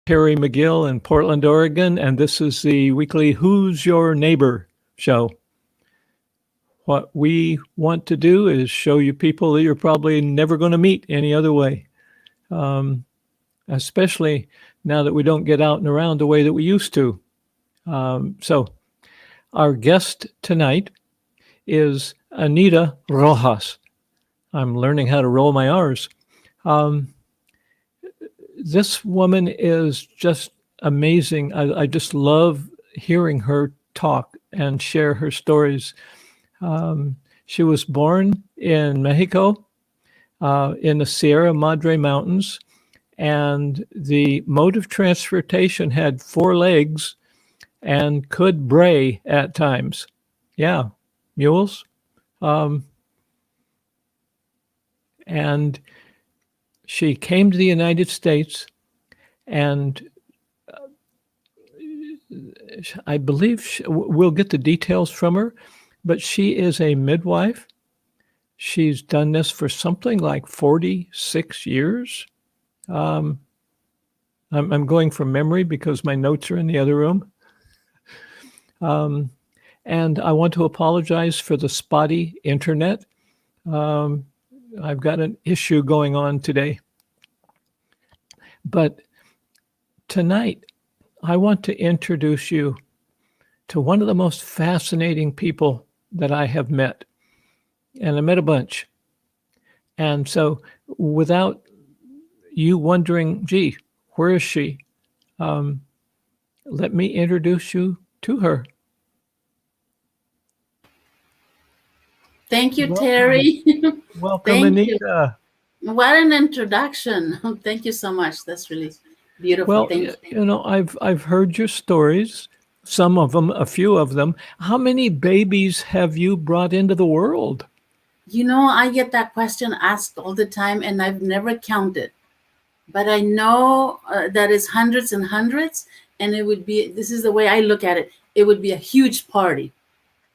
Terry McGill in Portland, Oregon, and this is the weekly Who's Your Neighbor show. What we want to do is show you people that you're probably never going to meet any other way, especially now that we don't get out and around the way that we used to. So our guest tonight is Anita Rojas. I'm learning how to roll my R's. This woman is just amazing. I just love hearing her talk and share her stories. She was born in Mexico, in the Sierra Madre Mountains, and the mode of transportation had 4 legs and could bray at times. Yeah, mules. And she came to the United States, and I believe we'll get the details from her, but she is a midwife. She's done this for something like 46 years. I'm going from memory because my notes are in the other room. And I want to apologize for the spotty internet. I've got an issue going on today. But tonight, I want to introduce you to one of the most fascinating people that I have met. And I met a bunch. And so without you wondering, gee, where is she? Let me introduce you to her. Thank you, Terry. Welcome, Anita. What an introduction. Thank you so much. That's really beautiful. Well, Thank you. You know, I've heard your stories, some of them, a few of them. How many babies have you brought into the world? You know, I get that question asked all the time, and I've never counted. But I know that it's hundreds and hundreds, and it would be, this is the way I look at it, it would be a huge party.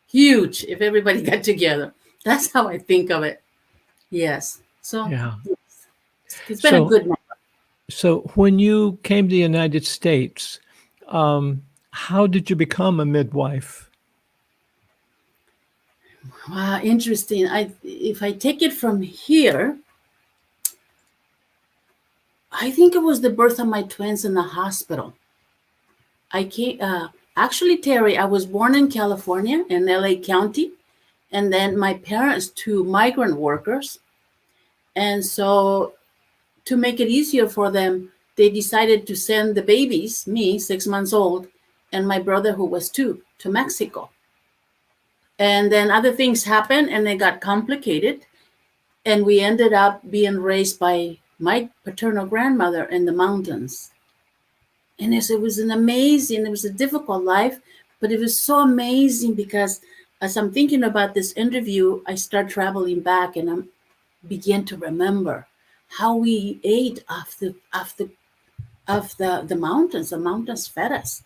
Huge if everybody got together. That's how I think of it. Yes. So Yeah. It's been a good night. So when you came to the United States, how did you become a midwife? Wow, interesting. If I take it from here, I think it was the birth of my twins in the hospital. I came, actually, Terry, I was born in California in LA County, and then my parents, 2 migrant workers. And so to make it easier for them, they decided to send the babies, me, 6 months old, and my brother, who was 2, to Mexico. And then other things happened, and they got complicated. And we ended up being raised by my paternal grandmother in the mountains. And it was it was a difficult life, but it was so amazing because as I'm thinking about this interview, I start traveling back and I begin to remember how we ate off the mountains. The mountains fed us.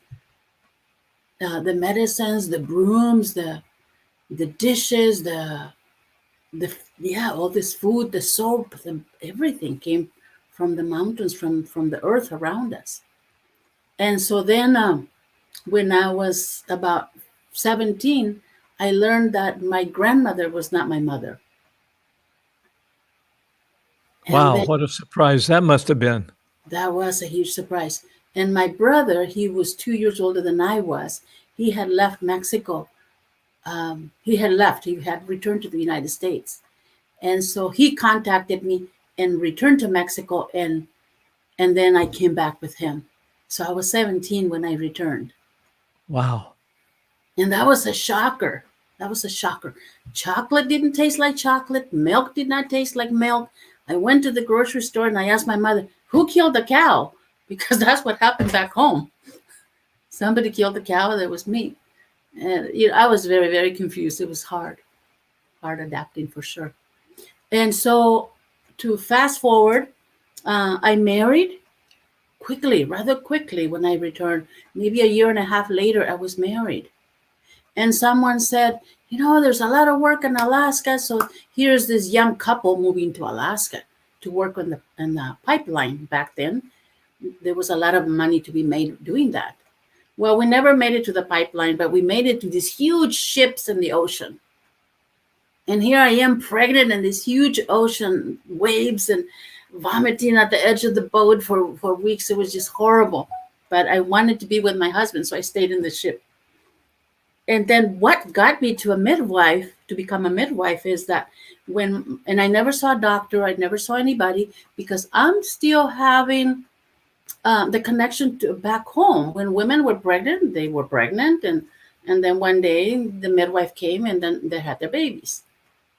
The medicines, the brooms, the dishes, all this food, the soap, everything came from the mountains, from the earth around us. And so then when I was about 17, I learned that my grandmother was not my mother. Wow, what a surprise that must have been. That was a huge surprise. And my brother, he was 2 years older than I was. He had left Mexico. He had returned to the United States. And so he contacted me and returned to Mexico, and then I came back with him. So I was 17 when I returned. Wow. And that was a shocker. Chocolate didn't taste like chocolate. Milk did not taste like milk. I went to the grocery store and I asked my mother, who killed the cow? Because that's what happened back home. Somebody killed the cow. That was me. And I was very, very confused. It was hard adapting for sure. And so to fast forward, I married rather quickly when I returned. Maybe a year and a half later, I was married. And someone said, there's a lot of work in Alaska. So here's this young couple moving to Alaska to work on the pipeline back then. there was a lot of money to be made doing that. Well, we never made it to the pipeline, but we made it to these huge ships in the ocean. And here I am pregnant in these huge ocean waves and vomiting at the edge of the boat for weeks. It was just horrible. But I wanted to be with my husband, so I stayed in the ship. And then what got me to become a midwife, is that and I never saw a doctor, I never saw anybody, because I'm still having the connection to back home. When women were pregnant, they were pregnant, and then one day the midwife came and then they had their babies.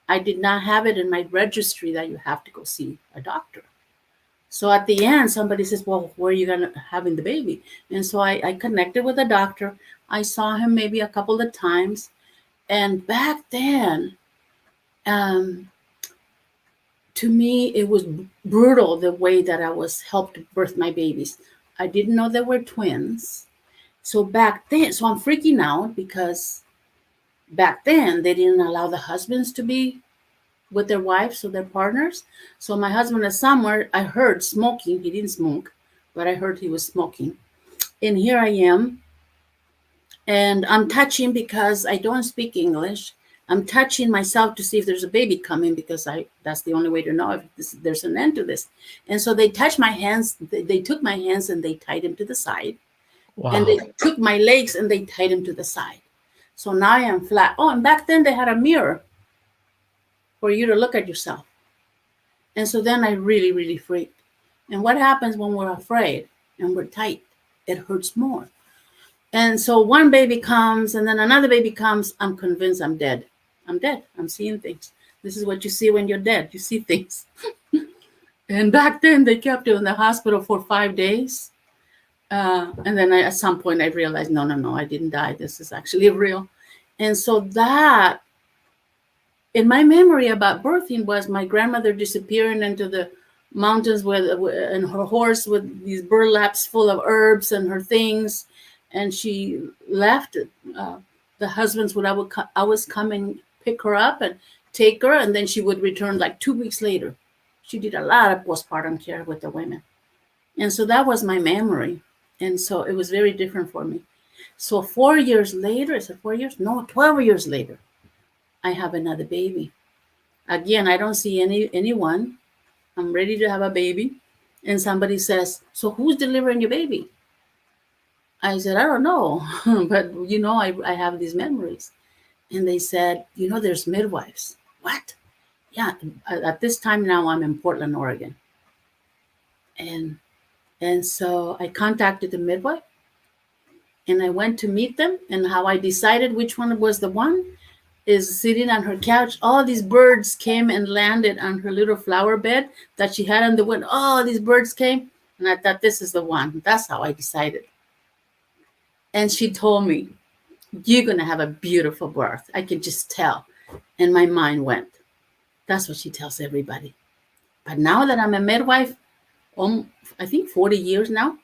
I did not have it in my registry that you have to go see a doctor. So at the end, somebody says, well, where are you having the baby? And so I connected with a doctor. I saw him maybe a couple of times. And back then, to me, it was brutal the way that I was helped birth my babies. I didn't know they were twins. So back then, so I'm freaking out, because back then they didn't allow the husbands to be with their wives or their partners. So my husband is somewhere, I heard smoking. He didn't smoke, but I heard he was smoking. And here I am, and I'm touching, because I don't speak English. I'm touching myself to see if there's a baby coming, because that's the only way to know if there's an end to this. And so they touched my hands. They took my hands and they tied them to the side. Wow. And they took my legs and they tied them to the side. So now I am flat. Oh, and back then they had a mirror for you to look at yourself. And so then I really, really freaked. And what happens when we're afraid and we're tight? It hurts more. And so one baby comes, and then another baby comes. I'm convinced I'm dead. I'm dead. I'm seeing things. This is what you see when you're dead. You see things. And back then they kept it in the hospital for 5 days. And then at some point I realized, no, I didn't die. This is actually real. And so that, in my memory about birthing, was my grandmother disappearing into the mountains and her horse with these burlaps full of herbs and her things. And she left. The husbands would always come and pick her up and take her, and then she would return like 2 weeks later. She did a lot of postpartum care with the women. And so that was my memory. And so it was very different for me. So 4 years later, is it 4 years? No, 12 years later, I have another baby. Again, I don't see anyone. I'm ready to have a baby. And somebody says, so who's delivering your baby? I said, I don't know. But, I have these memories. And they said, there's midwives. What? Yeah. At this time now, I'm in Portland, Oregon. And so I contacted the midwife, and I went to meet them. And how I decided which one was the one is sitting on her couch. All these birds came and landed on her little flower bed that she had on the window. Oh, these birds came. And I thought, this is the one. That's how I decided. And she told me, you're going to have a beautiful birth. I could just tell. And my mind went. That's what she tells everybody. But now that I'm a midwife, I think 40 years now,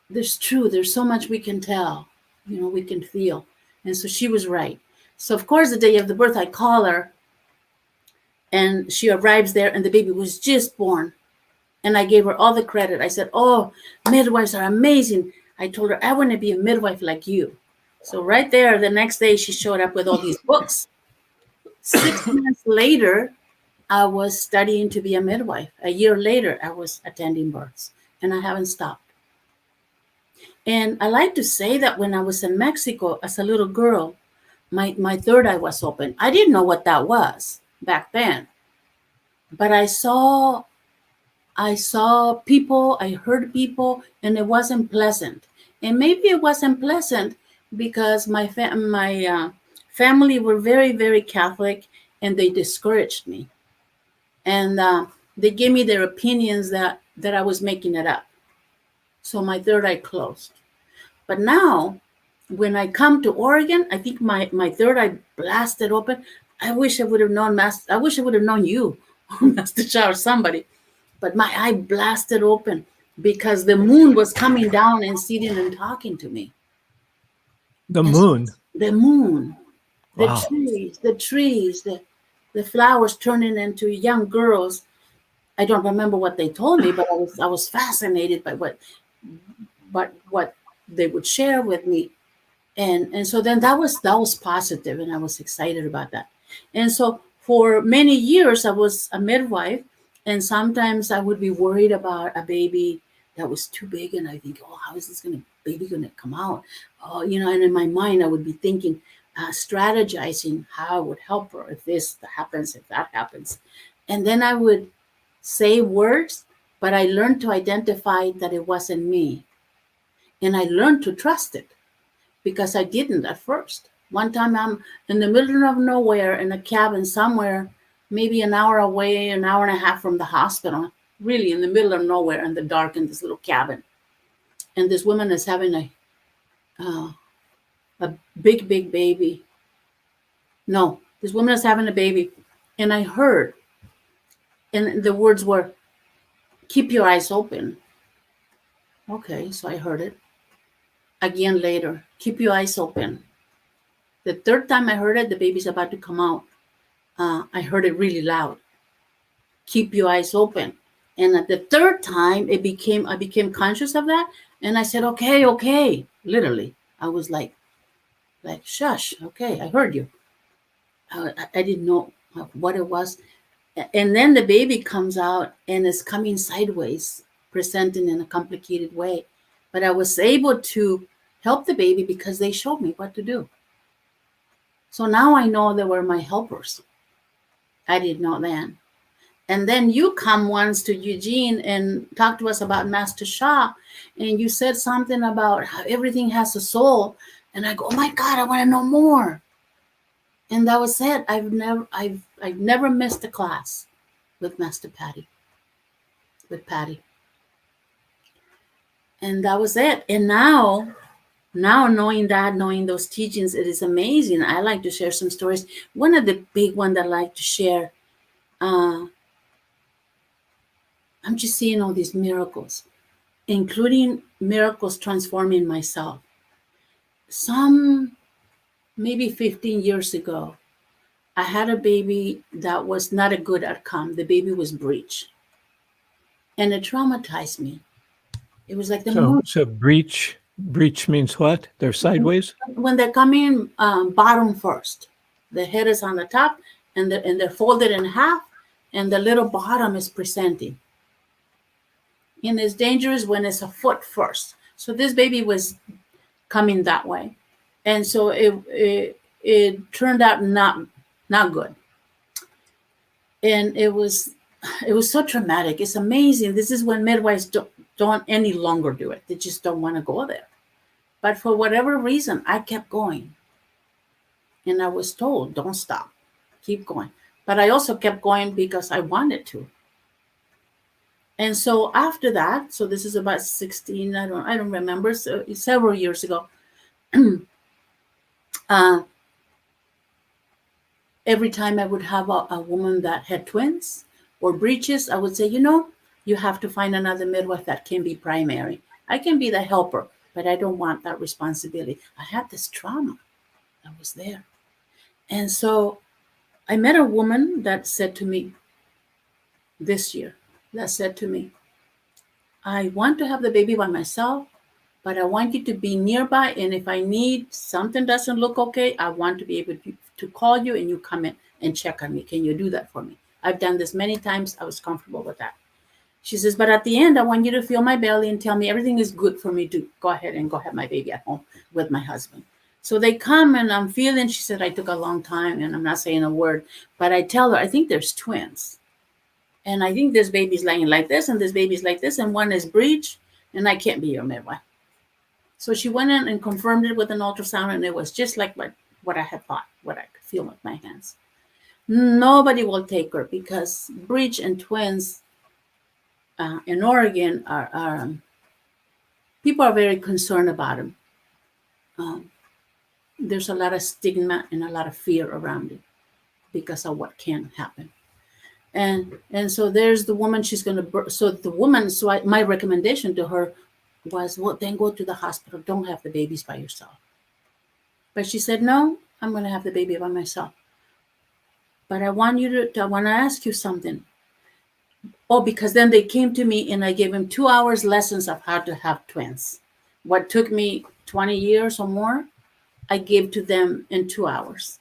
there's so much we can tell, we can feel. And so she was right. So of course, the day of the birth, I call her, and she arrives there, and the baby was just born. And I gave her all the credit. I said, oh, midwives are amazing. I told her, I want to be a midwife like you. So right there, the next day, she showed up with all these books. 6 months later, I was studying to be a midwife. A year later, I was attending births, and I haven't stopped. And I like to say that when I was in Mexico as a little girl, my third eye was open. I didn't know what that was back then, but I saw people, I heard people, and it wasn't pleasant. And maybe it wasn't pleasant because my family were very, very Catholic, and they discouraged me. And they gave me their opinions that I was making it up. So my third eye closed. But now, when I come to Oregon, I think my third eye blasted open. I wish I would have known I wish I would have known you, Master Cha, or somebody. But my eye blasted open because the moon was coming down and sitting and talking to me. The moon. The moon. The Wow. trees, the flowers turning into young girls. I don't remember what they told me, but I was fascinated by what they would share with me. And so then that was positive, and I was excited about that. And so for many years I was a midwife, and sometimes I would be worried about a baby that was too big, and I think, oh, how is this baby gonna come out? Oh, and in my mind I would be thinking, strategizing how I would help her if this happens, if that happens. And then I would say words, but I learned to identify that it wasn't me, and I learned to trust it, because I didn't at first. One time I'm in the middle of nowhere in a cabin somewhere, maybe an hour away, an hour and a half from the hospital, really in the middle of nowhere in the dark in this little cabin. And this woman is having uh, a big, big baby. No, this woman is having a baby. And I heard, and the words were, keep your eyes open. Okay, so I heard it. Again later, keep your eyes open. The third time I heard it, the baby's about to come out. I heard it really loud. Keep your eyes open. And at the third time, I became conscious of that, and I said, okay, okay. Literally, I was like shush. Okay, I heard you. I didn't know what it was, and then the baby comes out and is coming sideways, presenting in a complicated way. But I was able to help the baby because they showed me what to do. So now I know they were my helpers. I didn't know then. And then you come once to Eugene and talk to us about Master Sha, and you said something about how everything has a soul. And I go, oh my God, I want to know more. And that was it. I've never missed a class with Master Patty, with Patty. And that was it. And now knowing that, knowing those teachings, it is amazing. I like to share some stories. One of the big ones that I like to share, I'm just seeing all these miracles, including miracles transforming myself. Some maybe 15 years ago, I had a baby that was not a good outcome. The baby was breech, and it traumatized me. It was like the So, most, so breech means what? They're sideways? when they're coming bottom first. The head is on the top, and they're folded in half, and the little bottom is presenting. And it's dangerous when it's a foot first. So this baby was coming that way, and so it turned out not good, and it was so traumatic. It's amazing. This is when midwives don't any longer do it. They just don't want to go there. But for whatever reason, I kept going, and I was told, don't stop, keep going. But I also kept going because I wanted to. And so after that, so this is about 16, I don't remember, so several years ago, uh, every time I would have a woman that had twins or breeches, I would say, you have to find another midwife that can be primary. I can be the helper, but I don't want that responsibility. I had this trauma that was there. And so I met a woman that said to me this year, I want to have the baby by myself, but I want you to be nearby. And if I need something doesn't look okay, I want to be able to call you and you come in and check on me. Can you do that for me? I've done this many times. I was comfortable with that. She says, but at the end, I want you to feel my belly and tell me everything is good for me to go ahead and go have my baby at home with my husband. So they come and I'm feeling, she said, I took a long time and I'm not saying a word, but I tell her, I think there's twins. And I think this baby's laying like this and this baby's like this and one is breech and I can't be your midwife. So she went in and confirmed it with an ultrasound, and it was just like what I had thought, what I could feel with my hands. Nobody will take her because breech and twins in Oregon are people are very concerned about them. There's a lot of stigma and a lot of fear around it because of what can happen. And so there's the woman, she's going to, so the woman, my recommendation to her was, well, then go to the hospital. Don't have the babies by yourself. But she said, no, I'm going to have the baby by myself. But I want to ask you something. Oh, because then they came to me and I gave them 2 hours lessons of how to have twins. What took me 20 years or more, I gave to them in 2 hours.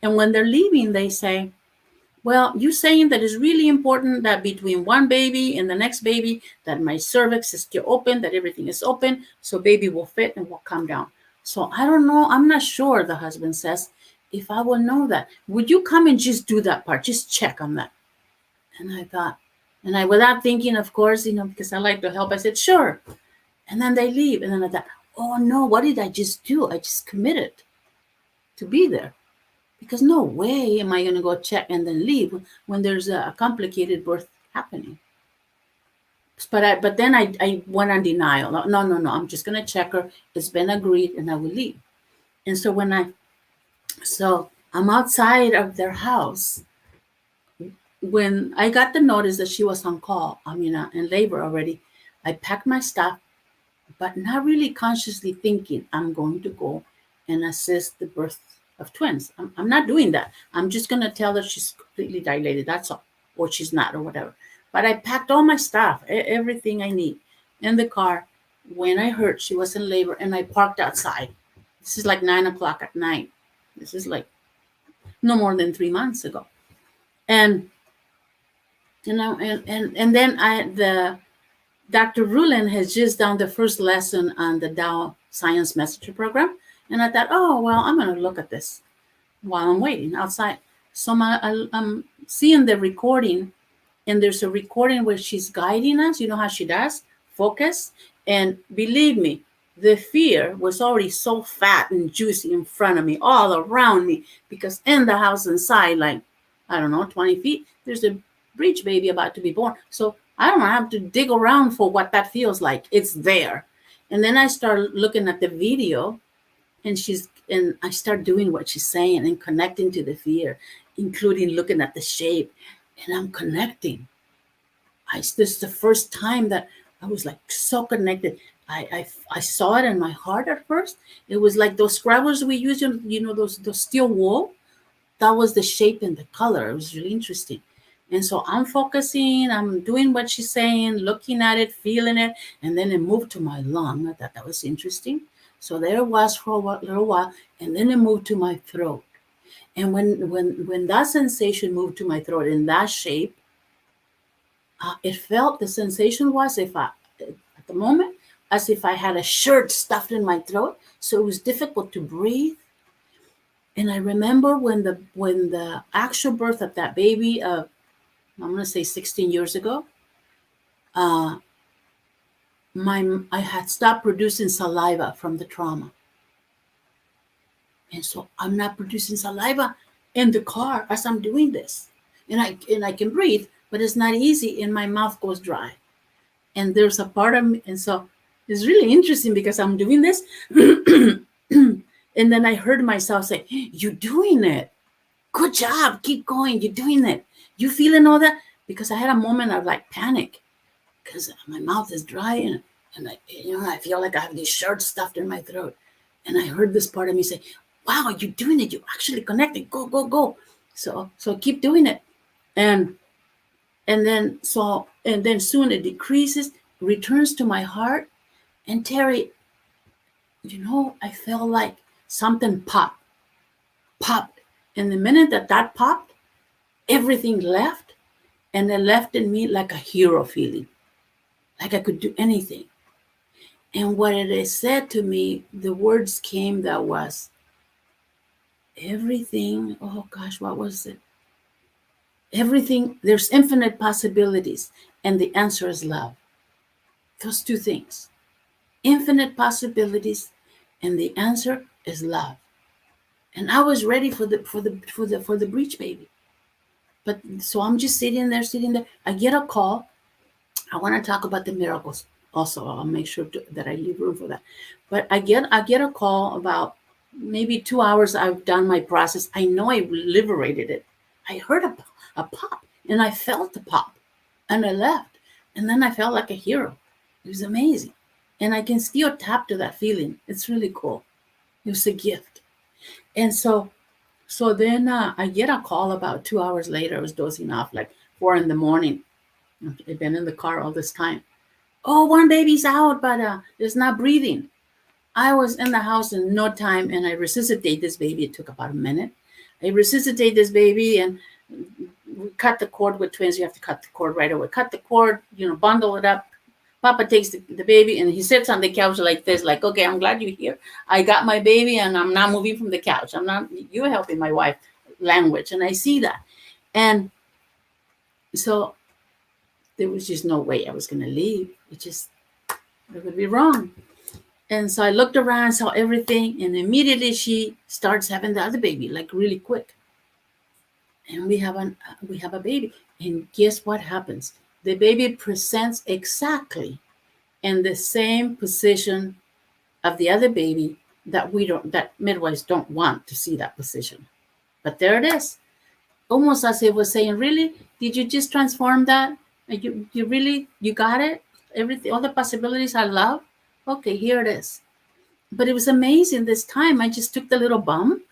And when they're leaving, they say, well, you saying that it's really important that between one baby and the next baby, that my cervix is still open, that everything is open, so baby will fit and will come down. So I don't know. I'm not sure, the husband says, if I will know that. Would you come and just do that part? Just check on that. And I thought, and I, without thinking, of course, because I like to help, I said, sure. And then they leave. And then I thought, oh no, what did I just do? I just committed to be there. Because no way am I going to go check and then leave when there's a complicated birth happening. But then I went on denial. No. I'm just going to check her. It's been agreed, and I will leave. And so I'm outside of their house. When I got the notice that she was on call, in labor already, I packed my stuff, but not really consciously thinking I'm going to go and assist the birth of twins. I'm not doing that. I'm just going to tell her she's completely dilated. That's all. Or she's not, or whatever. But I packed all my stuff, everything I need in the car when I heard she was in labor, and I parked outside. This is like 9:00 at night. This is like no more than 3 months ago. And, and then the Dr. Rulin has just done the first lesson on the Dow Science Messenger program. And I thought, oh, well, I'm going to look at this while I'm waiting outside. So I'm seeing the recording, and there's a recording where she's guiding us. You know how she does? Focus. And believe me, the fear was already so fat and juicy in front of me, all around me, because in the house inside, like, I don't know, 20 feet, there's a breech baby about to be born. So I don't have to dig around for what that feels like. It's there. And then I start looking at the video, and I start doing what she's saying and connecting to the fear, including looking at the shape, and I'm connecting. This is the first time that I was like so connected. I saw it in my heart at first. It was like those scrabbles we use, those steel wool. That was the shape and the color. It was really interesting. And so I'm focusing, I'm doing what she's saying, looking at it, feeling it, and then it moved to my lung. I thought that was interesting. So there it was for a little while, and then it moved to my throat. And when that sensation moved to my throat in that shape, the sensation was at the moment, as if I had a shirt stuffed in my throat. So it was difficult to breathe. And I remember when the actual birth of that baby, I'm going to say 16 years ago, I had stopped producing saliva from the trauma. And so I'm not producing saliva in the car as I'm doing this. And I can breathe, but it's not easy, and my mouth goes dry. And there's a part of me, and so it's really interesting because I'm doing this. And then I heard myself say, you're doing it. Good job. Keep going. You're doing it. You feeling all that? Because I had a moment of like panic because my mouth is dry and I feel like I have these shards stuffed in my throat. And I heard this part of me say, wow, you're doing it. You're actually connecting. Go, go, go. So keep doing it. And then soon it decreases, returns to my heart. And Terry, I felt like something popped. And the minute that popped, everything left. And it left in me like a hero feeling, like I could do anything. And what it said to me, the words came that was, everything, oh gosh, what was it? Everything, there's infinite possibilities, and the answer is love. Those two things. Infinite possibilities, and the answer is love. And I was ready for the breech baby. But so I'm just sitting there. I get a call. I want to talk about the miracles also. I'll make sure that I leave room for that. But I get a call about maybe 2 hours I've done my process. I know I liberated it. I heard a pop, and I felt the pop, and I left. And then I felt like a hero. It was amazing. And I can still tap to that feeling. It's really cool. It was a gift. And so then I get a call about 2 hours later. I was dozing off like 4 a.m. I've been in the car all this time. Oh, one baby's out, but it's not breathing. I was in the house in no time, and I resuscitate this baby. It took about a minute. I resuscitate this baby, and we cut the cord with twins. You have to cut the cord right away. Cut the cord, bundle it up. Papa takes the baby, and he sits on the couch like this, like, okay, I'm glad you're here. I got my baby, and I'm not moving from the couch. You're helping my wife language, and I see that. And so there was just no way I was going to leave. It would be wrong. And so I looked around, saw everything, and immediately she starts having the other baby, like really quick. And we have a baby. And guess what happens? The baby presents exactly in the same position of the other baby that midwives don't want to see that position. But there it is. Almost as if it was saying, really? Did you just transform that? You got it? Everything, all the possibilities I love? Okay, here it is. But it was amazing this time. I just took the little bum.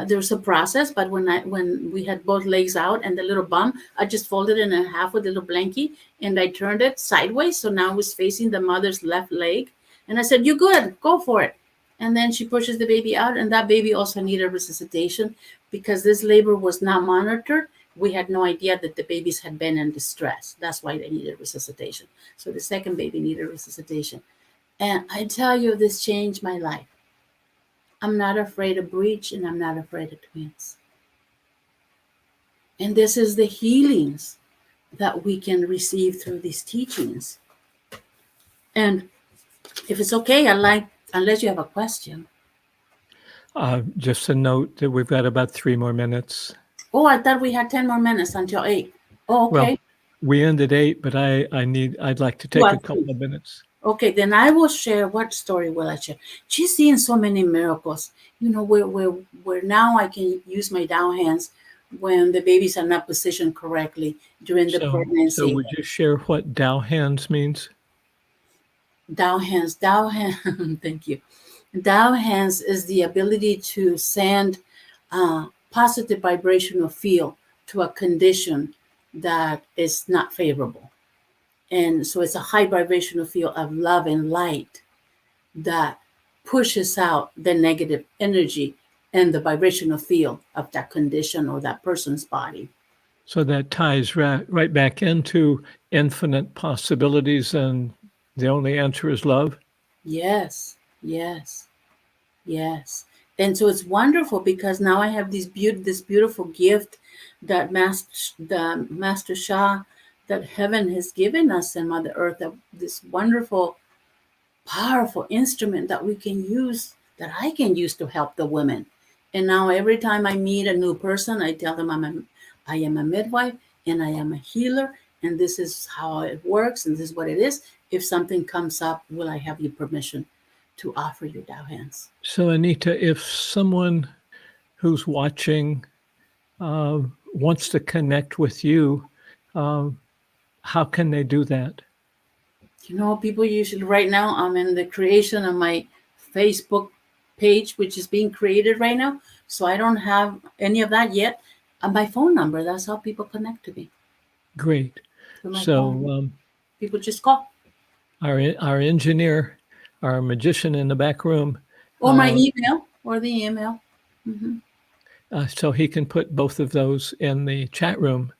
There was a process, but when we had both legs out and the little bum, I just folded it in half with a little blankie, and I turned it sideways. So now it was facing the mother's left leg. And I said, "You good, go for it." And then she pushes the baby out, and that baby also needed resuscitation because this labor was not monitored. We had no idea that the babies had been in distress. That's why they needed resuscitation. So the second baby needed resuscitation. And I tell you, this changed my life. I'm not afraid of breech, and I'm not afraid of twins. And this is the healings that we can receive through these teachings. And if it's okay, unless you have a question. Just a note that we've got about 3 more minutes. Oh, I thought we had 10 more minutes until 8. Oh, okay. Well, we ended 8, but I'd like to take a couple of minutes. Okay, then I will share. What story will I share? She's seeing so many miracles. Where now I can use my down hands when the babies are not positioned correctly during the pregnancy. So would you share what down hands means? Down hands. Thank you. Down hands is the ability to send positive vibrational field to a condition that is not favorable. And so it's a high vibrational field of love and light that pushes out the negative energy and the vibrational field of that condition or that person's body. So that ties right back into infinite possibilities, and the only answer is love? Yes. And so it's wonderful because now I have this beautiful gift that the Master Shah, that heaven has given us and Mother Earth, this wonderful, powerful instrument that we can use, that I can use to help the women. And now every time I meet a new person, I tell them I am a midwife and I am a healer, and this is how it works and this is what it is. If something comes up, will I have your permission to offer you down hands? So Anita, if someone who's watching wants to connect with you, how can they do that? People usually, right now, I'm in the creation of my Facebook page, which is being created right now. So I don't have any of that yet. My phone number, that's how people connect to me. Great. So people just call. Our engineer, our magician in the back room. Or my email, or the email. Mm-hmm. So he can put both of those in the chat room,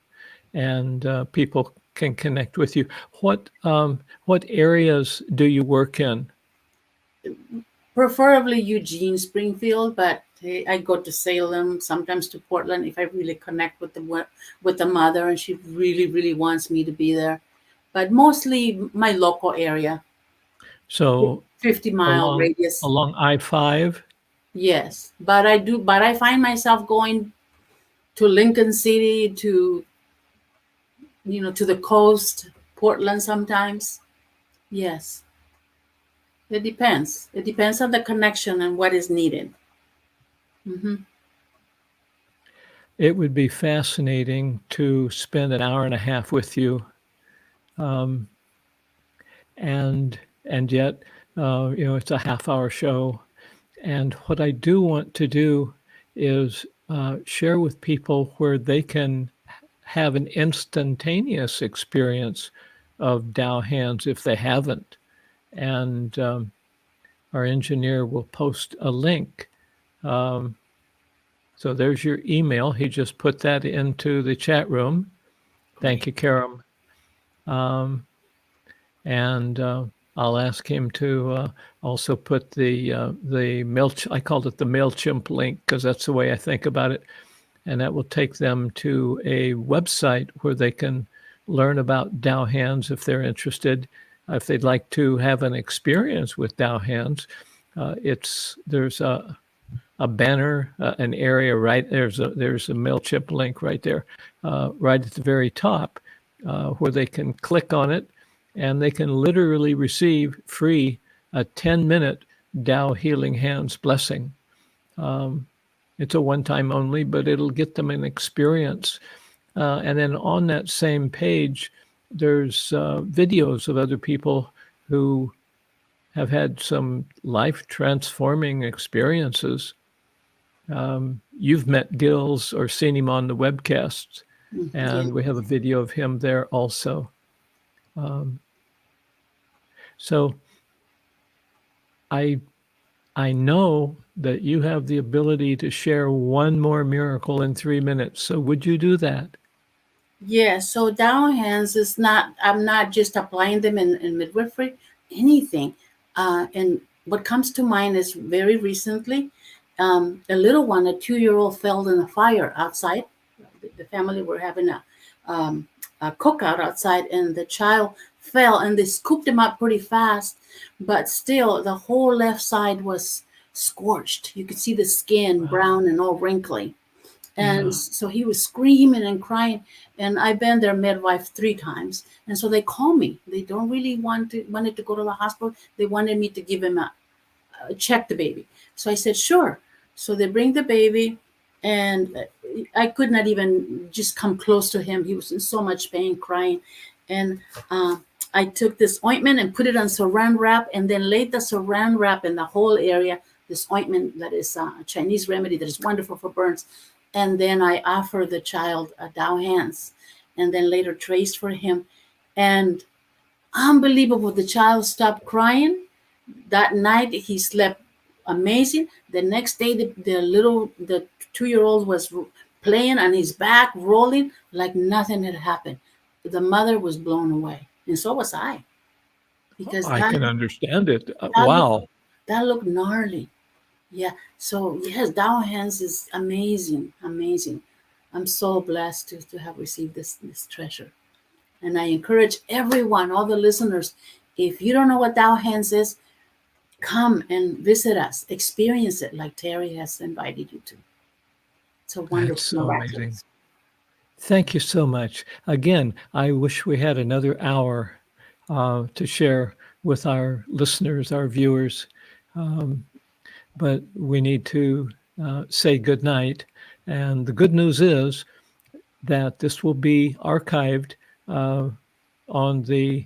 and people can connect with you. What areas do you work in? Preferably Eugene, Springfield, but I go to Salem, sometimes to Portland if I really connect with the mother and she really, really wants me to be there. But mostly my local area. So 50-mile radius along I-5. Yes, but I find myself going to Lincoln City, to the coast, Portland sometimes. Yes. It depends. It depends on the connection and what is needed. Mm-hmm. It would be fascinating to spend an hour and a half with you, and yet, it's a half-hour show. And what I do want to do is share with people where they can have an instantaneous experience of Dow hands if they haven't. And our engineer will post a link. So there's your email. He just put that into the chat room. Thank you, Karam. And I'll ask him to also put the I called it the MailChimp link because that's the way I think about it. And that will take them to a website where they can learn about Dow hands if they're interested. If they'd like to have an experience with Dow hands, there's a banner, an area right there's a MailChimp link right there, right at the very top, where they can click on it, and they can literally receive free a 10-minute Dow Healing Hands blessing. It's a one-time only, but it'll get them an experience. And then on that same page, there's videos of other people who have had some life-transforming experiences. You've met Gills or seen him on the webcasts, and we have a video of him there also. So I know that you have the ability to share one more miracle in 3 minutes. So would you do that? Yeah, so Down hands is not, I'm not just applying them in midwifery, anything. And what comes to mind is very recently, a little one, a 2-year-old, fell in a fire outside. The family were having a cookout outside, and the child fell, and they scooped him up pretty fast, but still the whole left side was scorched. You could see the skin brown and all wrinkly. And so he was screaming and crying, and I've been their midwife 3 times. And so they call me. They don't really wanted to go to the hospital. They wanted me to give him check the baby. So I said, sure. So they bring the baby, and I could not even just come close to him. He was in so much pain, crying. And I took this ointment and put it on saran wrap, and then laid the saran wrap in the whole area. This ointment that is a Chinese remedy that is wonderful for burns. And then I offered the child a Dow hands, and then later traced for him. And unbelievable, the child stopped crying. That night he slept amazing. The next day, the 2-year-old was playing on his back, rolling like nothing had happened. The mother was blown away, and so was I, because I can understand it. that Wow. that looked gnarly. Yeah. So yes, Dow hands is amazing, amazing. I'm so blessed to have received this treasure. And I encourage everyone, all the listeners, if you don't know what Dow hands is, come and visit us, experience it like Terry has invited you to. It's a wonderful, That's so amazing. miraculous. Thank you so much. Again, I wish we had another hour to share with our listeners, our viewers. But we need to say goodnight. And the good news is that this will be archived on the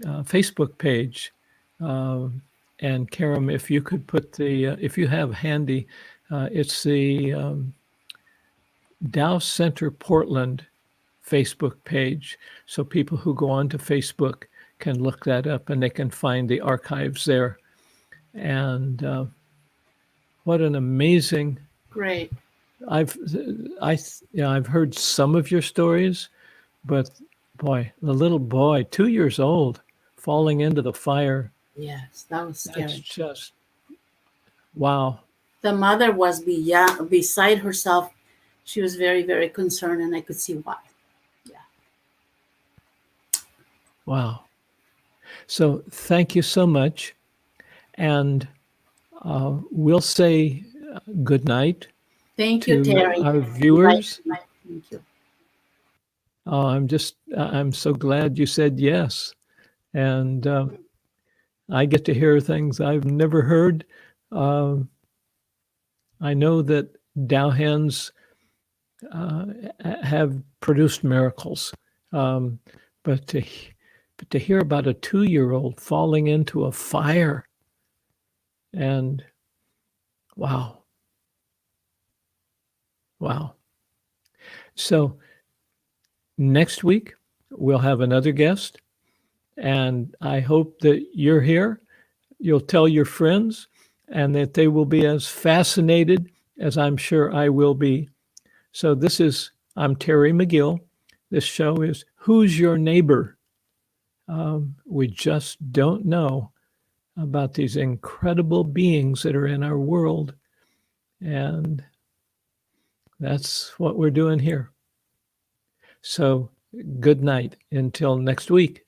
Facebook page. And Karam, if you could put if you have handy, it's the Dow Center Portland Facebook page. So people who go onto Facebook can look that up, and they can find the archives there. And what an amazing! Great. I've heard some of your stories, but boy, the little boy, 2 years old, falling into the fire. Yes, that was scary. That's just wow. The mother was beside herself. She was very, very concerned, and I could see why. Yeah. Wow. So thank you so much. And we'll say good night. Thank you, to Terry. our viewers. Thank you. Oh, I'm so glad you said yes. And I get to hear things I've never heard. I know that Dow hens have produced miracles, but to hear about a 2-year-old falling into a fire, and wow. So Next week, we'll have another guest, and I hope that you're here. You'll tell your friends, and that they will be as fascinated as I'm sure I will be. So I'm Terry McGill. This show is Who's Your Neighbor? We just don't know about these incredible beings that are in our world. And that's what we're doing here. So good night until next week.